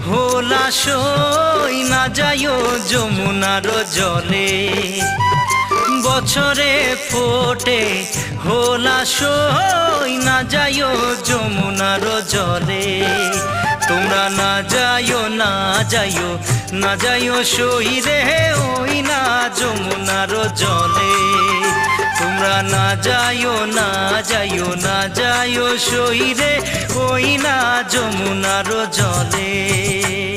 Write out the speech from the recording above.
होला সই না যাইও যমুনার জলে বছরে ফোটে होला সই না যাইও যমুনার জলে তোমরা না যাইও না যাইও না যাইও সই রে ওই না যমুনার জলে তোমরা না যাইও না যাইও না যাইও সই রে ওই না যমুনার জলে।